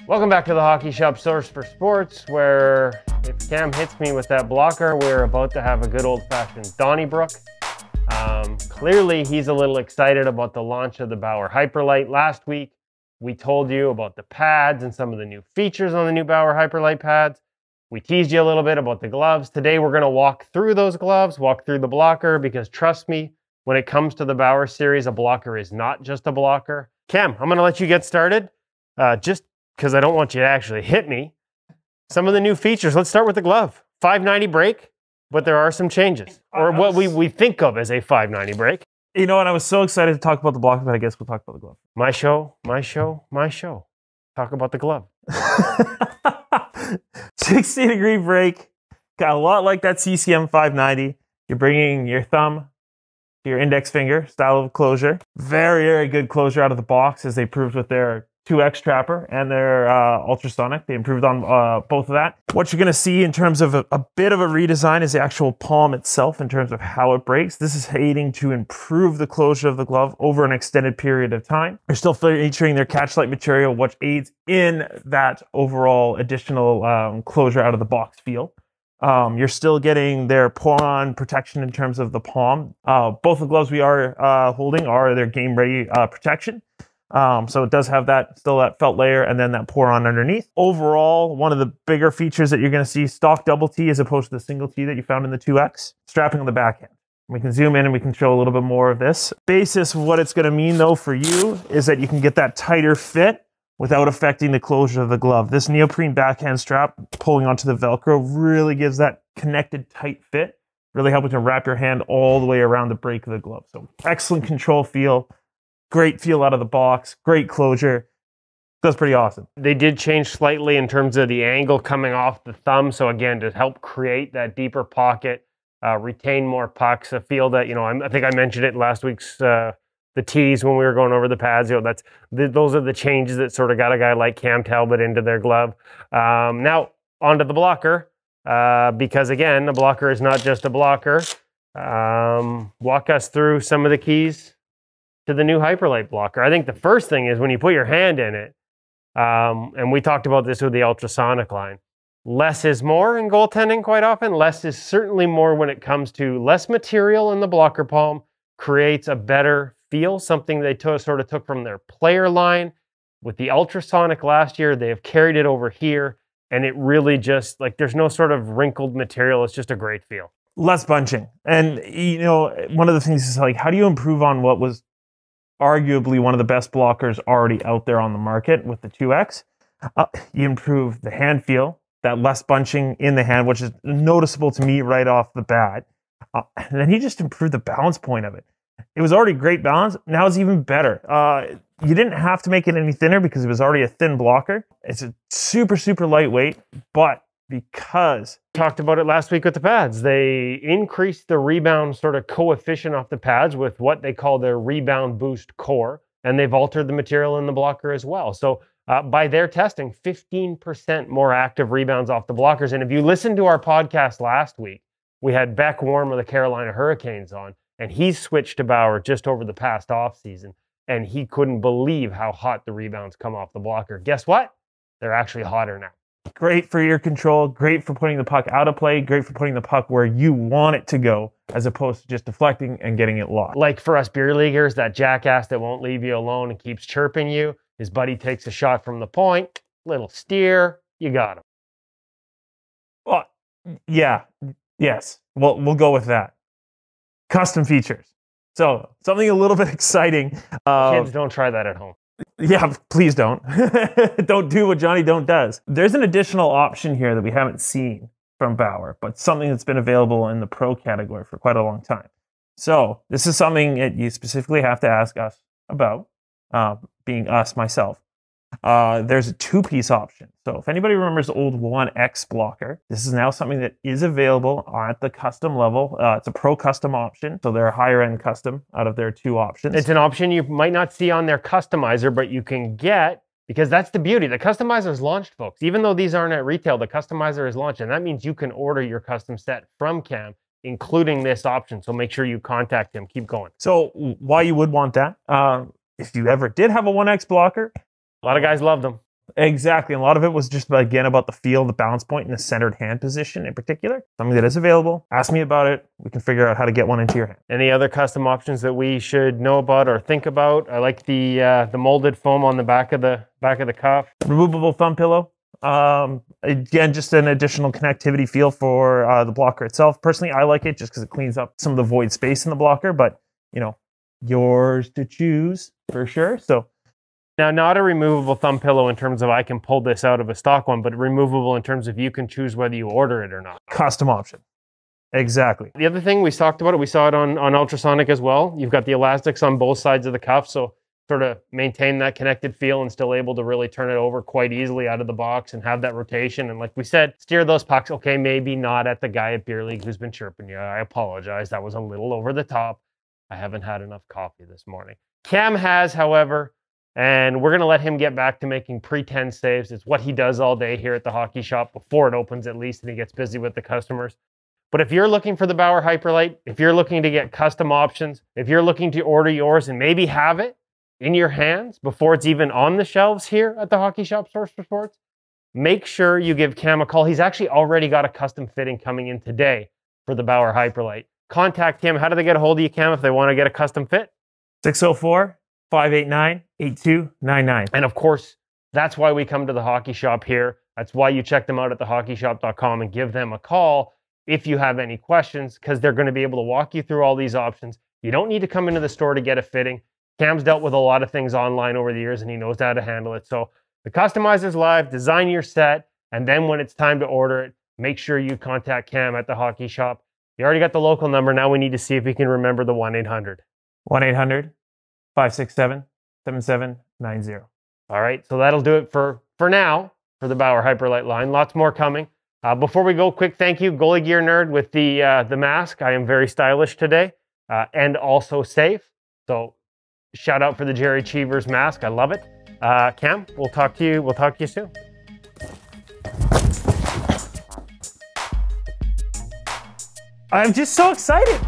Welcome back to the Hockey Shop Source for Sports, where if Cam hits me with that blocker, we're about to have a good old-fashioned Donnybrook. Clearly, he's a little excited about the launch of the Bauer Hyperlite. Last week, we told you about the pads and some of the new features on the new Bauer Hyperlite pads. We teased you a little bit about the gloves. Today, we're going to walk through those gloves, walk through the blocker, because trust me, when it comes to the Bauer series, a blocker is not just a blocker. Cam, I'm going to let you get started. Just because I don't want you to actually hit me. Some of the new features. Let's start with the glove. 590 break, but there are some changes. Or what we think of as a 590 break. You know what? I was so excited to talk about the blocker, but I guess we'll talk about the glove. My show, my show, my show. Talk about the glove. 60-degree break. Got a lot like that CCM 590. You're bringing your thumb to your index finger, style of closure. Very, very good closure out of the box, as they proved with their 2X trapper and their ultrasonic. They improved on both of that. What you're going to see in terms of a bit of a redesign is the actual palm itself in terms of how it breaks. This is aiding to improve the closure of the glove over an extended period of time. They're still featuring their catch-light material, which aids in that overall additional closure out of the box feel. You're still getting their pour-on protection in terms of the palm. Both the gloves we are holding are their game-ready protection. So it does have that, still that felt layer and then that pour-on underneath. Overall, one of the bigger features that you're going to see, stock double T as opposed to the single T that you found in the 2X. Strapping on the backhand. We can zoom in and we can show a little bit more of this. Basis of what it's going to mean though for you is that you can get that tighter fit without affecting the closure of the glove. This neoprene backhand strap pulling onto the Velcro really gives that connected tight fit, really helping to wrap your hand all the way around the break of the glove. So excellent control feel, great feel out of the box, great closure. That's pretty awesome. They did change slightly in terms of the angle coming off the thumb. So again, to help create that deeper pocket, retain more pucks, a feel that, you know, I think I mentioned it in last week's the tease when we were going over the pads. You know, those are the changes that sort of got a guy like Cam Talbot into their glove. Now onto the blocker, because again, the blocker is not just a blocker. Walk us through some of the keys to the new Hyperlite blocker. I think the first thing is when you put your hand in it, and we talked about this with the ultrasonic line, less is more in goaltending quite often. Less is certainly more when it comes to less material in the blocker palm, creates a better feel, something they sort of took from their player line. With the ultrasonic last year, they have carried it over here, and it really just, like, there's no sort of wrinkled material. It's just a great feel. Less bunching. And, you know, one of the things is, like, how do you improve on what was arguably one of the best blockers already out there on the market with the 2X? You improve the hand feel, that less bunching in the hand, which is noticeable to me right off the bat. And then you just improved the balance point of it. It was already great balance. Now it's even better. You didn't have to make it any thinner because it was already a thin blocker. It's a super, super lightweight, but because talked about it last week with the pads, they increased the rebound sort of coefficient off the pads with what they call their rebound boost core, and they've altered the material in the blocker as well. So by their testing, 15% more active rebounds off the blockers. And if you listened to our podcast last week, we had Beck Warm of the Carolina Hurricanes on, and he switched to Bauer just over the past offseason, and he couldn't believe how hot the rebounds come off the blocker. Guess what? They're actually hotter now. Great for your control, great for putting the puck out of play, great for putting the puck where you want it to go, as opposed to just deflecting and getting it locked. Like for us beer leaguers, that jackass that won't leave you alone and keeps chirping you, his buddy takes a shot from the point, little steer, you got him. Well, yeah, yes, well, we'll go with that. Custom features. So something a little bit exciting. Kids, don't try that at home. Yeah, please don't. Don't do what Johnny Don't does. There's an additional option here that we haven't seen from Bauer, but something that's been available in the pro category for quite a long time. So this is something that you specifically have to ask us about, being us, myself. There's a two-piece option. So if anybody remembers the old 1X blocker, this is now something that is available at the custom level. It's a pro custom option, so they're a higher end custom out of their two options. It's an option you might not see on their customizer, but you can get, because that's the beauty. The customizer is launched, folks. Even though these aren't at retail, the customizer is launched, and that means you can order your custom set from Cam, including this option. So make sure you contact him. Keep going. So why you would want that? If you ever did have a 1X blocker, a lot of guys love them. Exactly. And a lot of it was just, again, about the feel, the balance point, and the centered hand position in particular. Something that is available. Ask me about it. We can figure out how to get one into your hand. Any other custom options that we should know about or think about? I like the molded foam on the back of the cuff. Removable thumb pillow. Again, just an additional connectivity feel for the blocker itself. Personally, I like it just because it cleans up some of the void space in the blocker, but yours to choose for sure. So now, not a removable thumb pillow in terms of I can pull this out of a stock one, but removable in terms of you can choose whether you order it or not. Custom option. Exactly. The other thing we talked about it, we saw it on ultrasonic as well. You've got the elastics on both sides of the cuff, so sort of maintain that connected feel and still able to really turn it over quite easily out of the box and have that rotation. And like we said, steer those pucks. Okay, maybe not at the guy at Beer League who's been chirping you. I apologize. That was a little over the top. I haven't had enough coffee this morning. Cam has, however, and we're going to let him get back to making pretend saves. It's what he does all day here at the hockey shop before it opens at least, and he gets busy with the customers. But if you're looking for the Bauer Hyperlite, if you're looking to get custom options, if you're looking to order yours and maybe have it in your hands before it's even on the shelves here at the hockey shop Source for Sports, make sure you give Cam a call. He's actually already got a custom fitting coming in today for the Bauer Hyperlite. Contact him. How do they get a hold of you, Cam, if they want to get a custom fit? 604-589-8299. And of course, that's why we come to the hockey shop here. That's why you check them out at thehockeyshop.com and give them a call if you have any questions, because they're going to be able to walk you through all these options. You don't need to come into the store to get a fitting. Cam's dealt with a lot of things online over the years, and he knows how to handle it. So the customizer's live, design your set, and then when it's time to order it, make sure you contact Cam at the hockey shop. You already got the local number. Now we need to see if we can remember the 1-800. 1-800-567-7790. All right, so that'll do it for now for the Bauer Hyperlite line. Lots more coming. Before we go, quick thank you, Goalie Gear Nerd, with the mask. I am very stylish today and also safe. So shout out for the Jerry Cheevers mask. I love it. Cam, we'll talk to you soon. I'm just so excited.